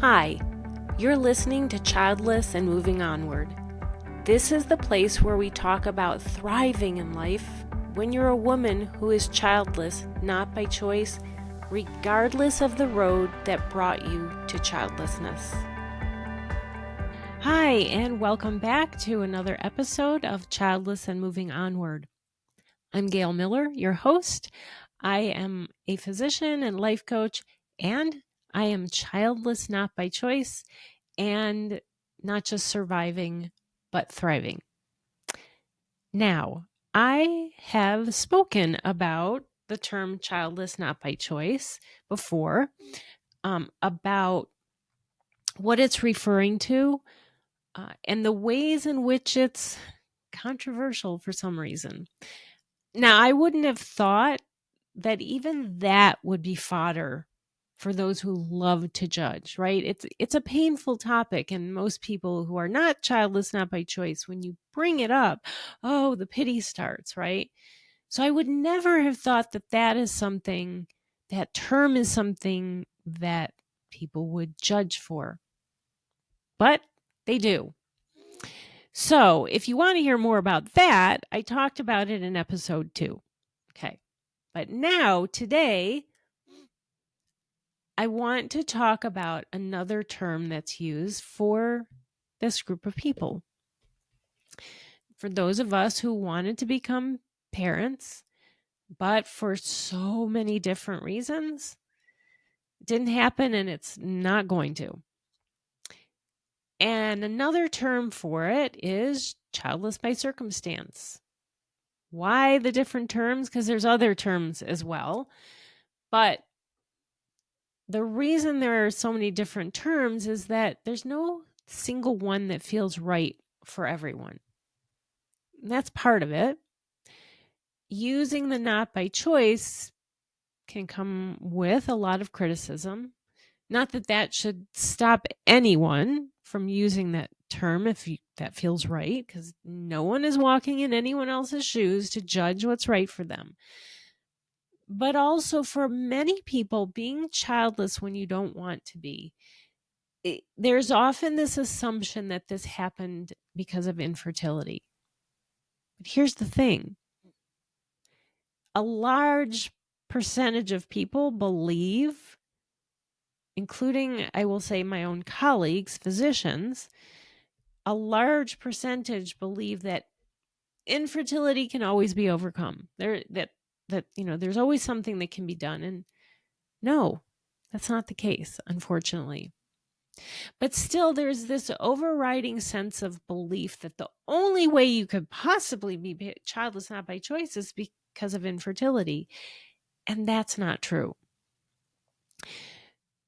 Hi, you're listening to Childless and Moving Onward. This is the place where we talk about thriving in life when you're a woman who is childless, not by choice, regardless of the road that brought you to childlessness. Hi, and welcome back to another episode of Childless and Moving Onward. I'm Gail Miller, your host. I am a physician and life coach, and I am childless not by choice and not just surviving, but thriving. Now, I have spoken about the term childless not by choice before, about what it's referring to and the ways in which it's controversial for some reason. Now, I wouldn't have thought that even that would be fodder for those who love to judge, right? It's a painful topic, and most people who are not childless, not by choice, when you bring it up, oh, the pity starts, right? So I would never have thought that that term is something that people would judge for, but they do. So if you want to hear more about that, I talked about it in episode 2. Okay. But now, today, I want to talk about another term that's used for this group of people. For those of us who wanted to become parents, but for so many different reasons, it didn't happen and it's not going to. And another term for it is childless by circumstance. Why the different terms? Because there's other terms as well. But the reason there are so many different terms is that there's no single one that feels right for everyone. And that's part of it. Using the not by choice can come with a lot of criticism. Not that that should stop anyone from using that term if that feels right, because no one is walking in anyone else's shoes to judge what's right for them. But also for many people, being childless when you don't want to be, there's often this assumption that this happened because of infertility. But here's the thing. A large percentage of people believe, including, I will say, my own colleagues, physicians, a large percentage believe that infertility can always be overcome. There's always something that can be done. And no, that's not the case, unfortunately. But still, there's this overriding sense of belief that the only way you could possibly be childless not by choice is because of infertility. And that's not true.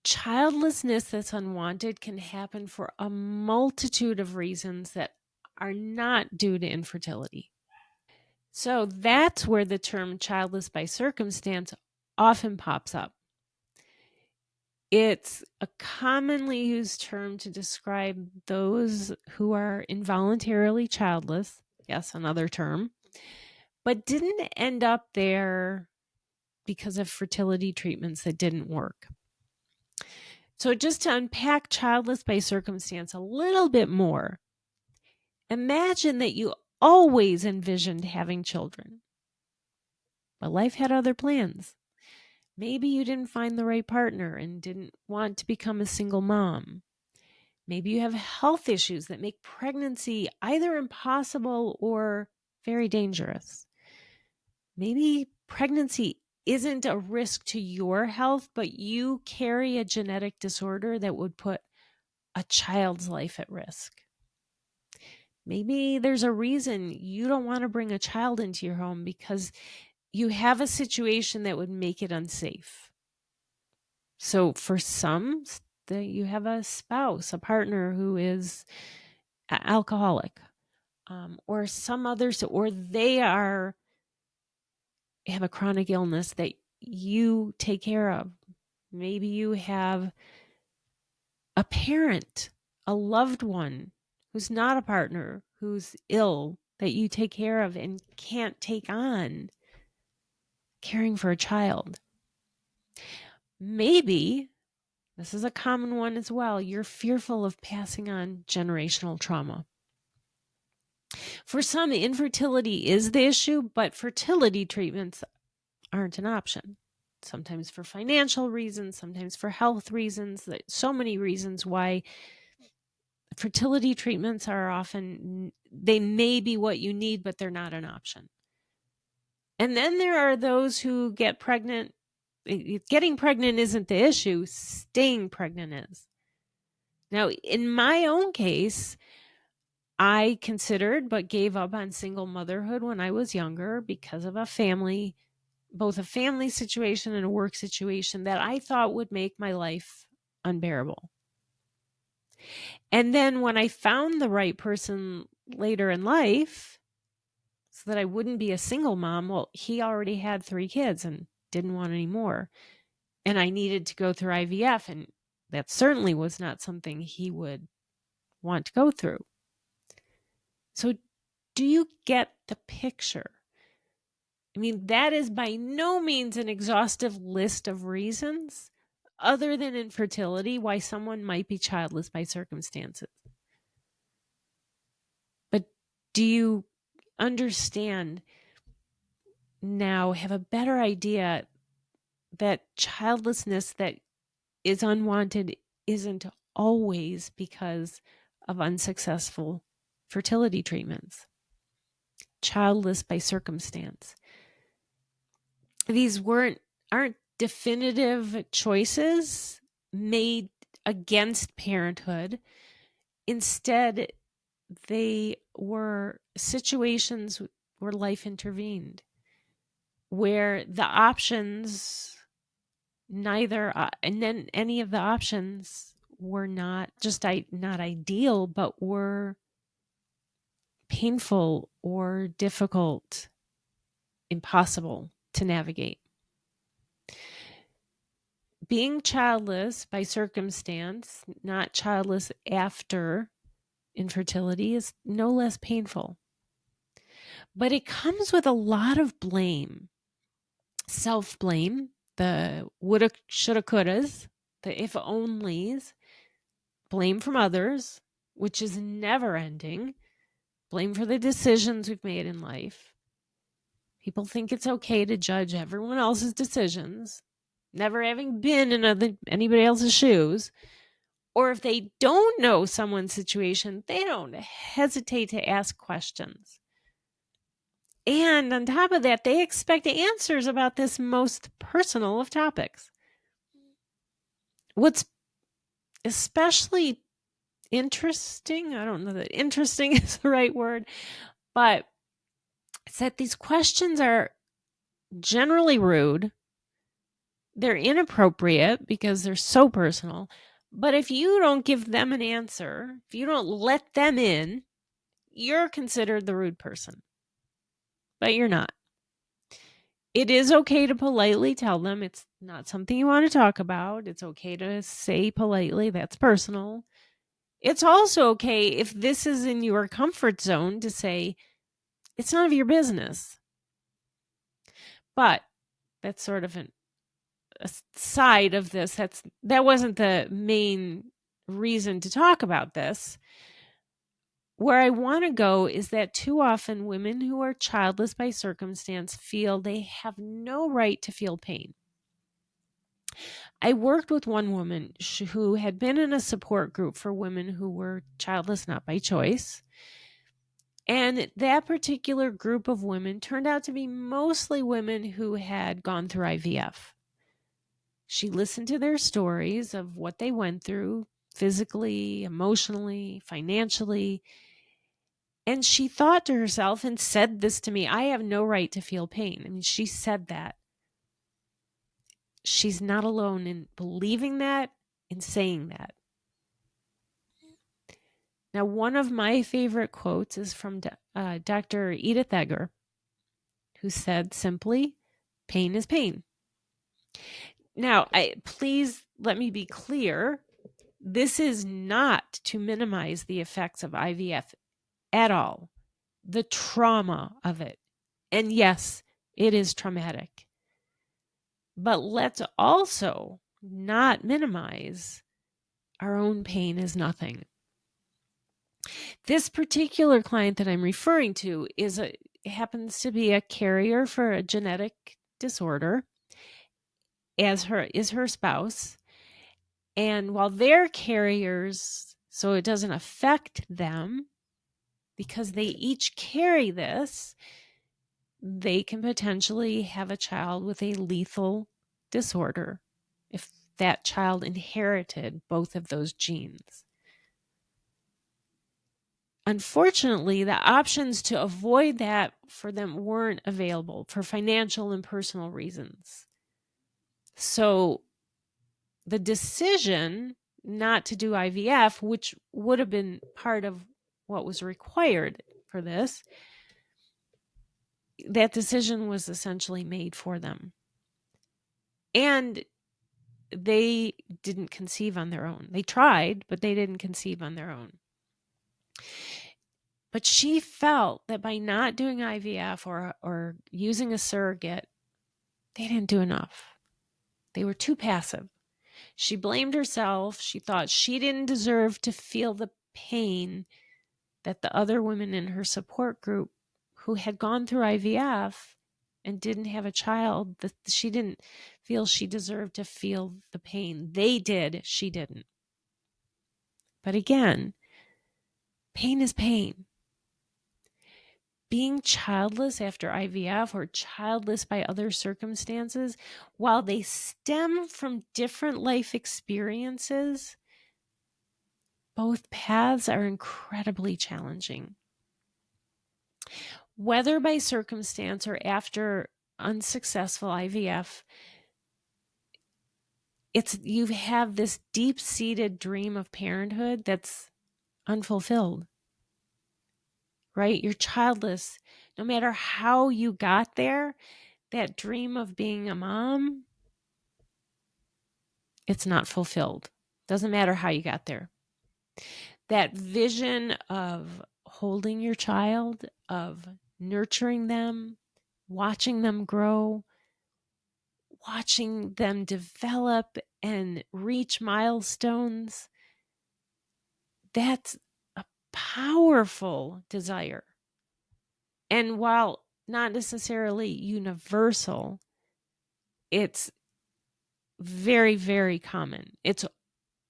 Childlessness that's unwanted can happen for a multitude of reasons that are not due to infertility. So that's where the term childless by circumstance often pops up. It's a commonly used term to describe those who are involuntarily childless. Yes, another term. But didn't end up there because of fertility treatments that didn't work. So just to unpack childless by circumstance a little bit more, imagine that you always envisioned having children, but life had other plans. Maybe you didn't find the right partner and didn't want to become a single mom. Maybe you have health issues that make pregnancy either impossible or very dangerous. Maybe pregnancy isn't a risk to your health, but you carry a genetic disorder that would put a child's life at risk. Maybe there's a reason you don't want to bring a child into your home because you have a situation that would make it unsafe. So for some, you have a spouse, a partner who is alcoholic, or some others, or they have a chronic illness that you take care of. Maybe you have a parent, a loved one who's not a partner, who's ill, that you take care of and can't take on caring for a child. Maybe This is a common one as well. You're fearful of passing on generational trauma. For some, infertility is the issue, but fertility treatments aren't an option. Sometimes for financial reasons, sometimes for health reasons. So many reasons why fertility treatments are often, they may be what you need, but they're not an option. And then there are those who get pregnant. Getting pregnant isn't the issue. Staying pregnant is. Now, in my own case, I considered but gave up on single motherhood when I was younger because of both a family situation and a work situation that I thought would make my life unbearable. And then when I found the right person later in life, so that I wouldn't be a single mom, well, he already had 3 kids and didn't want any more. And I needed to go through IVF, and that certainly was not something he would want to go through. So do you get the picture? I mean, that is by no means an exhaustive list of reasons other than infertility why someone might be childless by circumstances. But do you understand now, have a better idea that childlessness that is unwanted isn't always because of unsuccessful fertility treatments? Childless by circumstance. These aren't definitive choices made against parenthood. Instead, they were situations where life intervened, where the options, and then any of the options were not just not ideal, but were painful or difficult, impossible to navigate. Being childless by circumstance, not childless after infertility, is no less painful. But it comes with a lot of blame, self-blame, the woulda, shoulda, couldas, the if onlys, blame from others, which is never ending, blame for the decisions we've made in life. People think it's okay to judge everyone else's decisions, never having been in anybody else's shoes. Or if they don't know someone's situation, they don't hesitate to ask questions. And on top of that, they expect answers about this most personal of topics. What's especially interesting, I don't know that interesting is the right word, but it's that these questions are generally rude. They're inappropriate because they're so personal. But if you don't give them an answer, if you don't let them in, you're considered the rude person. But you're not. It is okay to politely tell them it's not something you want to talk about. It's okay to say politely, that's personal. It's also okay if this is in your comfort zone to say, it's none of your business. But that's sort of a side of this. That wasn't the main reason to talk about this. Where I want to go is that too often women who are childless by circumstance feel they have no right to feel pain. I worked with one woman who had been in a support group for women who were childless not by choice. And that particular group of women turned out to be mostly women who had gone through IVF. She listened to their stories of what they went through physically, emotionally, financially. And she thought to herself and said this to me, I have no right to feel pain. I mean, she said that. She's not alone in believing that, in saying that. Now, one of my favorite quotes is from Dr. Edith Eger, who said simply, pain is pain. Now, please let me be clear. This is not to minimize the effects of IVF at all, the trauma of it. And yes, it is traumatic. But let's also not minimize our own pain as nothing. This particular client that I'm referring to happens to be a carrier for a genetic disorder, as her spouse. And while they're carriers, so it doesn't affect them because they each carry this, they can potentially have a child with a lethal disorder if that child inherited both of those genes. Unfortunately, the options to avoid that for them weren't available for financial and personal reasons. So the decision not to do IVF, which would have been part of what was required for this, that decision was essentially made for them. And they didn't conceive on their own. They tried, but they didn't conceive on their own. But she felt that by not doing IVF or using a surrogate, they didn't do enough. They were too passive. She blamed herself. She thought she didn't deserve to feel the pain that the other women in her support group who had gone through IVF and didn't have a child, that she didn't feel she deserved to feel the pain. They did, she didn't. But again, pain is pain. Being childless after IVF or childless by other circumstances, while they stem from different life experiences, both paths are incredibly challenging. Whether by circumstance or after unsuccessful IVF, you have this deep-seated dream of parenthood that's unfulfilled. Right? You're childless. No matter how you got there, that dream of being a mom, it's not fulfilled. Doesn't matter how you got there. That vision of holding your child, of nurturing them, watching them grow, watching them develop and reach milestones, that's a powerful desire. And while not necessarily universal, it's very, very common. It's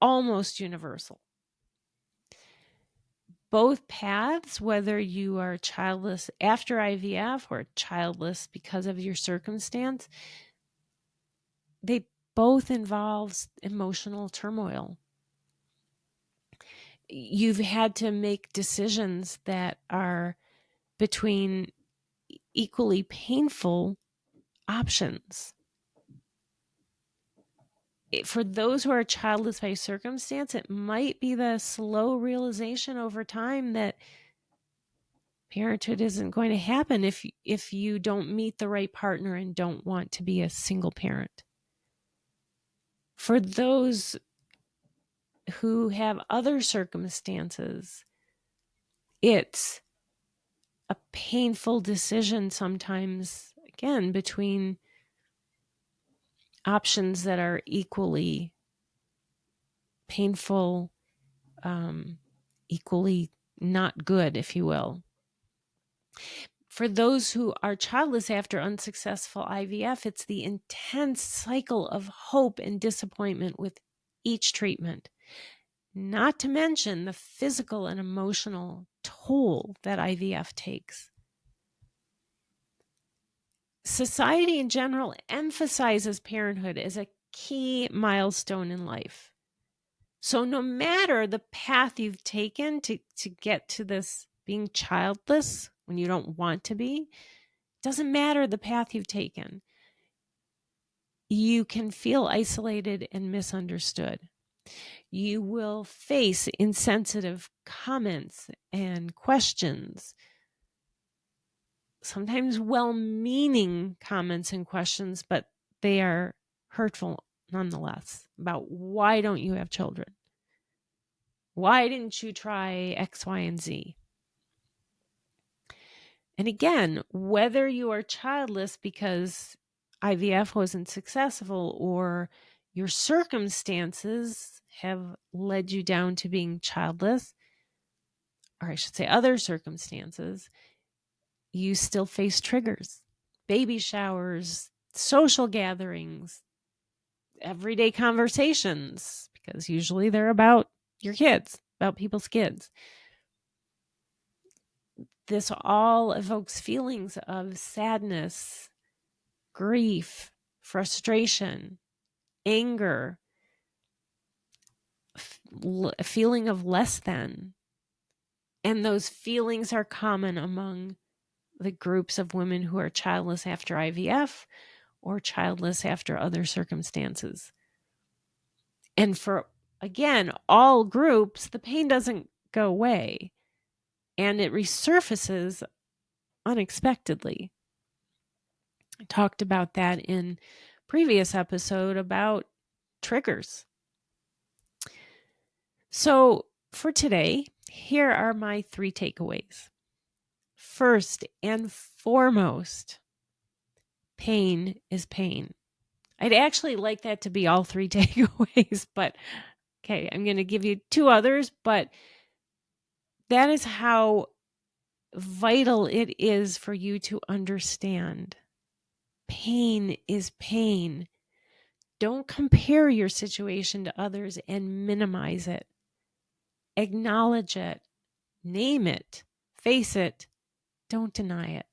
almost universal. Both paths, whether you are childless after IVF or childless because of your circumstance, they both involve emotional turmoil. You've had to make decisions that are between equally painful options. For those who are childless by circumstance, it might be the slow realization over time that parenthood isn't going to happen if you don't meet the right partner and don't want to be a single parent. For those who have other circumstances, it's a painful decision sometimes, again, between options that are equally painful, equally not good, if you will. For those who are childless after unsuccessful IVF, it's the intense cycle of hope and disappointment with each treatment, not to mention the physical and emotional toll that IVF takes. Society in general emphasizes parenthood as a key milestone in life. So no matter the path you've taken to get to this being childless when you don't want to be, doesn't matter the path you've taken. You can feel isolated and misunderstood. You will face insensitive comments and questions, sometimes well-meaning comments and questions, but they are hurtful nonetheless about why don't you have children? Why didn't you try X, Y, and Z? And again, whether you are childless because IVF wasn't successful or your circumstances have led you down to being childless, or I should say other circumstances, you still face triggers, baby showers, social gatherings, everyday conversations, because usually they're about your kids, about people's kids. This all evokes feelings of sadness, grief, frustration, anger, a feeling of less than. And those feelings are common among the groups of women who are childless after IVF or childless after other circumstances. And for, again, all groups, the pain doesn't go away and it resurfaces unexpectedly. I talked about that in previous episode about triggers. So for today, here are my 3 takeaways. First and foremost, pain is pain. I'd actually like that to be all 3 takeaways, but okay, I'm going to give you 2 others, but that is how vital it is for you to understand. Pain is pain. Don't compare your situation to others and minimize it. Acknowledge it, name it, face it, don't deny it.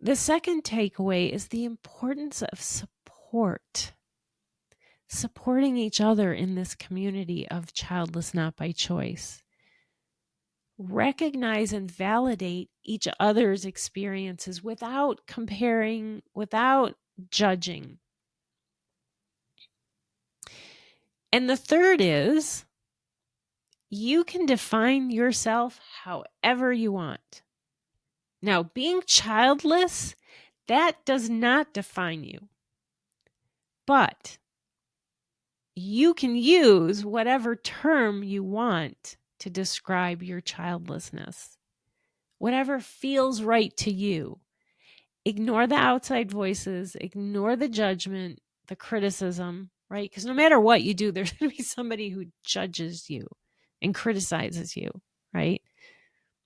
The second takeaway is the importance of support. Supporting each other in this community of childless not by choice. Recognize and validate each other's experiences without comparing, without judging. And the third is, you can define yourself however you want. Now, being childless, that does not define you. But you can use whatever term you want to describe your childlessness. Whatever feels right to you. Ignore the outside voices, ignore the judgment, the criticism, right? Because no matter what you do, there's going to be somebody who judges you and criticizes you, right?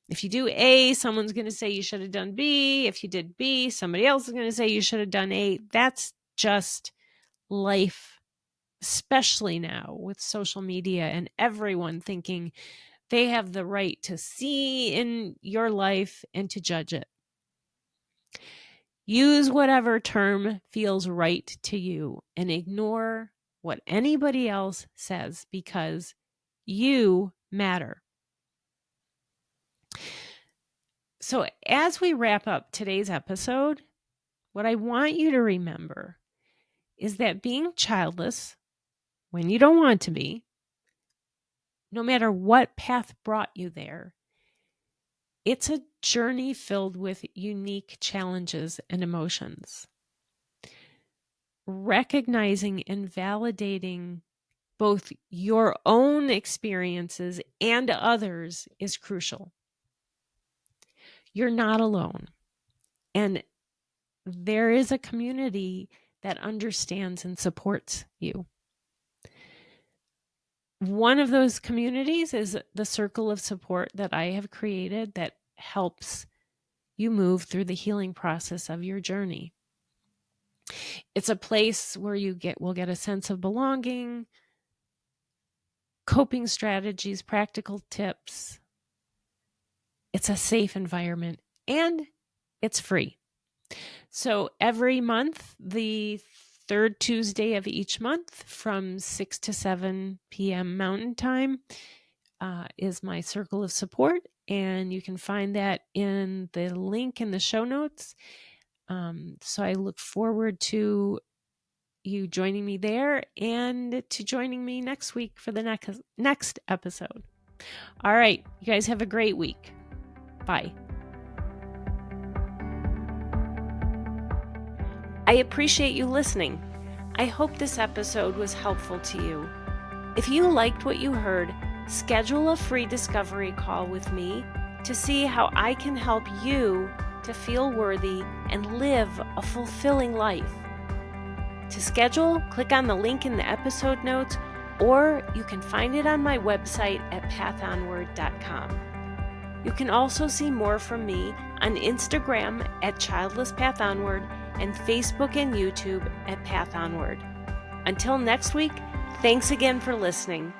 If you do A, someone's going to say you should have done B. If you did B, somebody else is going to say you should have done A. That's just life, especially now with social media and everyone thinking they have the right to see in your life and to judge it. Use whatever term feels right to you and ignore what anybody else says because you matter. So as we wrap up today's episode, what I want you to remember is that being childless, when you don't want to be, no matter what path brought you there, it's a journey filled with unique challenges and emotions. Recognizing and validating both your own experiences and others is crucial. You're not alone. And there is a community that understands and supports you. One of those communities is the circle of support that I have created that helps you move through the healing process of your journey. It's a place where you will get a sense of belonging, coping strategies, practical tips. It's a safe environment and it's free. So every month, the third Tuesday of each month from 6 to 7 p.m. Mountain Time is my circle of support. And you can find that in the link in the show notes. So I look forward to you joining me there and to joining me next week for the next episode. All right, you guys have a great week. Bye. I appreciate you listening. I hope this episode was helpful to you. If you liked what you heard, schedule a free discovery call with me to see how I can help you to feel worthy and live a fulfilling life. To schedule, click on the link in the episode notes, or you can find it on my website at pathonward.com. You can also see more from me on Instagram at Childless Path Onward and Facebook and YouTube at Path Onward. Until next week, thanks again for listening.